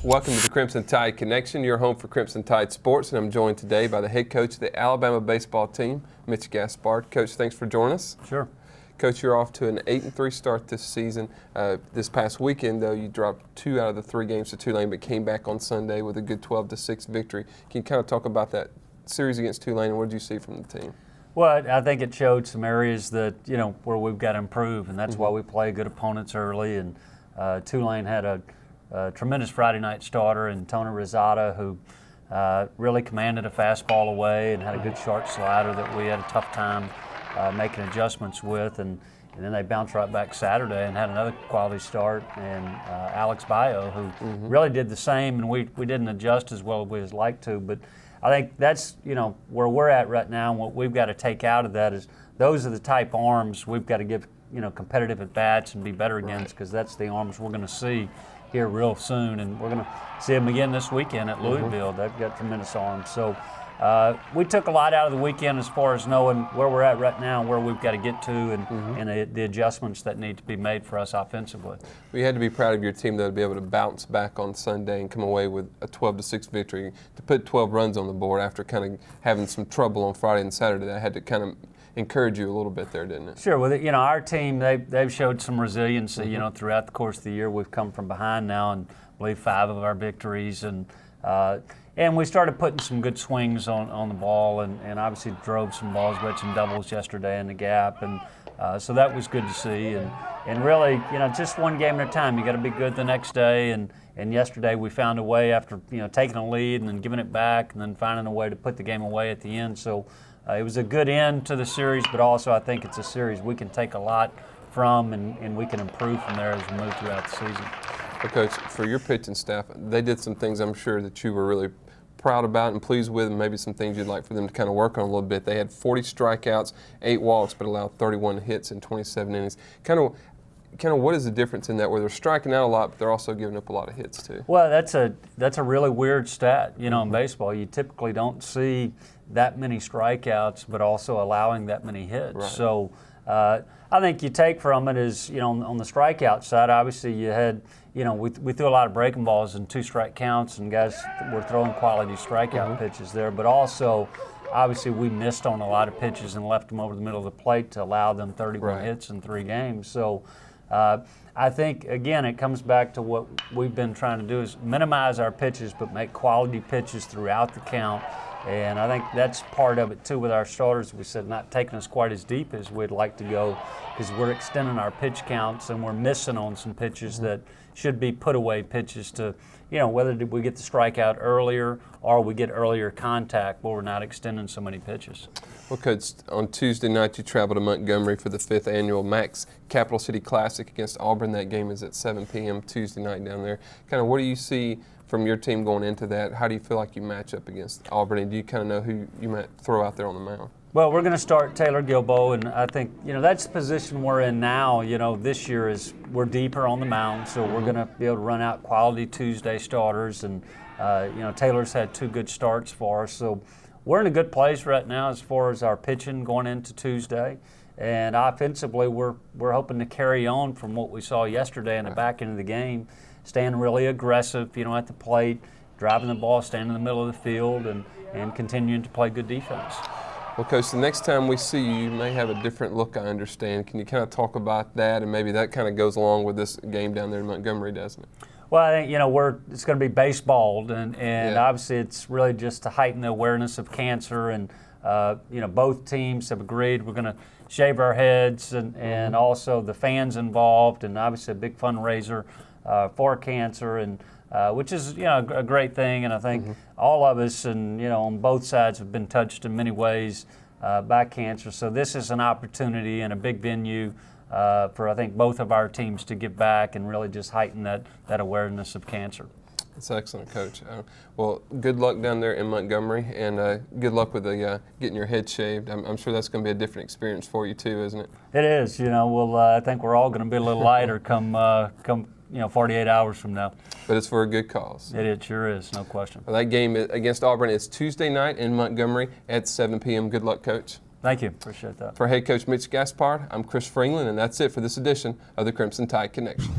Welcome to the Crimson Tide Connection, your home for Crimson Tide sports, and I'm joined today by the head coach of the Alabama baseball team, Mitch Gaspard. Coach, thanks for joining us. Sure. Coach, you're off to an 8-3 start this season. This past weekend, though, you dropped 2 out of the 3 games to Tulane, but came back on Sunday with a good 12-6 victory. Can you kind of talk about that series against Tulane, and what did you see from the team? Well, I think it showed some areas that, where we've got to improve, and that's why we play good opponents early. And Tulane had a tremendous Friday night starter in Tony Rosada, who really commanded a fastball away and had a good short slider that we had a tough time making adjustments with. And then they bounced right back Saturday and had another quality start. And Alex Bayo, who really did the same, and we didn't adjust as well as we'd like to. But I think that's, where we're at right now, and what we've got to take out of that is those are the type arms we've got to give, competitive at-bats and be better against, because that's the arms we're going to see here real soon, and we're going to see them again this weekend at Louisville. They've got tremendous arms. So we took a lot out of the weekend as far as knowing where we're at right now and where we've got to get to, and the adjustments that need to be made for us offensively. We had to be proud of your team, though, to be able to bounce back on Sunday and come away with a 12-6 victory, to put 12 runs on the board after kind of having some trouble on Friday and Saturday. That had to kind of encourage you a little bit there, didn't it? Sure. Well, our team, they've showed some resiliency, throughout the course of the year. We've come from behind now and I believe 5 of our victories. And we started putting some good swings on the ball, and obviously drove some balls. We had some doubles yesterday in the gap. And so that was good to see. And really, just one game at a time. You got to be good the next day. And yesterday we found a way after, taking a lead and then giving it back and then finding a way to put the game away at the end. So it was a good end to the series, but also I think it's a series we can take a lot from, and we can improve from there as we move throughout the season. Well, Coach, for your pitching staff, they did some things I'm sure that you were really proud about and pleased with, and maybe some things you'd like for them to kind of work on a little bit. They had 40 strikeouts, 8 walks, but allowed 31 hits in 27 innings. Kind of what is the difference in that, where they're striking out a lot, but they're also giving up a lot of hits too? Well, that's a really weird stat. In baseball, you typically don't see that many strikeouts, but also allowing that many hits. Right. So I think you take from it is, on the strikeout side, obviously you had, we threw a lot of breaking balls and 2-strike counts, and guys were throwing quality strikeout pitches there, but also obviously we missed on a lot of pitches and left them over the middle of the plate to allow them 31 hits in 3 games. So I think, again, it comes back to what we've been trying to do is minimize our pitches but make quality pitches throughout the count. And I think that's part of it, too, with our starters. We said not taking us quite as deep as we'd like to go, because we're extending our pitch counts and we're missing on some pitches that should be put-away pitches to, whether we get the strikeout earlier or we get earlier contact, but we're not extending so many pitches. Well, Coach, on Tuesday night you traveled to Montgomery for the 5th annual Max Capital City Classic against Auburn. That game is at 7 p.m. Tuesday night down there. Kind of what do you see from your team going into that? How do you feel like you match up against Auburn, and do you kind of know who you might throw out there on the mound? Well, we're going to start Taylor Gilbo, and I think, that's the position we're in now. This year is we're deeper on the mound, so we're going to be able to run out quality Tuesday starters, and, Taylor's had 2 good starts for us. So we're in a good place right now as far as our pitching going into Tuesday. And offensively, we're hoping to carry on from what we saw yesterday in the back end of the game, staying really aggressive, at the plate, driving the ball, staying in the middle of the field, and continuing to play good defense. Well, Coach, the next time we see you, you may have a different look, I understand. Can you kind of talk about that, and maybe that kind of goes along with this game down there in Montgomery, doesn't it? Well, I think, it's going to be baseballed, and obviously it's really just to heighten the awareness of cancer, and, both teams have agreed we're going to shave our heads, and also the fans involved, and obviously a big fundraiser for cancer, and which is a great thing, and I think all of us and on both sides have been touched in many ways by cancer. So this is an opportunity and a big venue for I think both of our teams to give back and really just heighten that awareness of cancer. That's excellent, Coach. Well, good luck down there in Montgomery, and good luck with getting your head shaved. I'm sure that's going to be a different experience for you too, isn't it? It is. I think we're all going to be a little lighter come 48 hours from now. But it's for a good cause. It sure is, no question. Well, that game against Auburn is Tuesday night in Montgomery at 7 p.m. Good luck, Coach. Thank you. Appreciate that. For head coach Mitch Gaspard, I'm Chris Fringland, and that's it for this edition of the Crimson Tide Connection.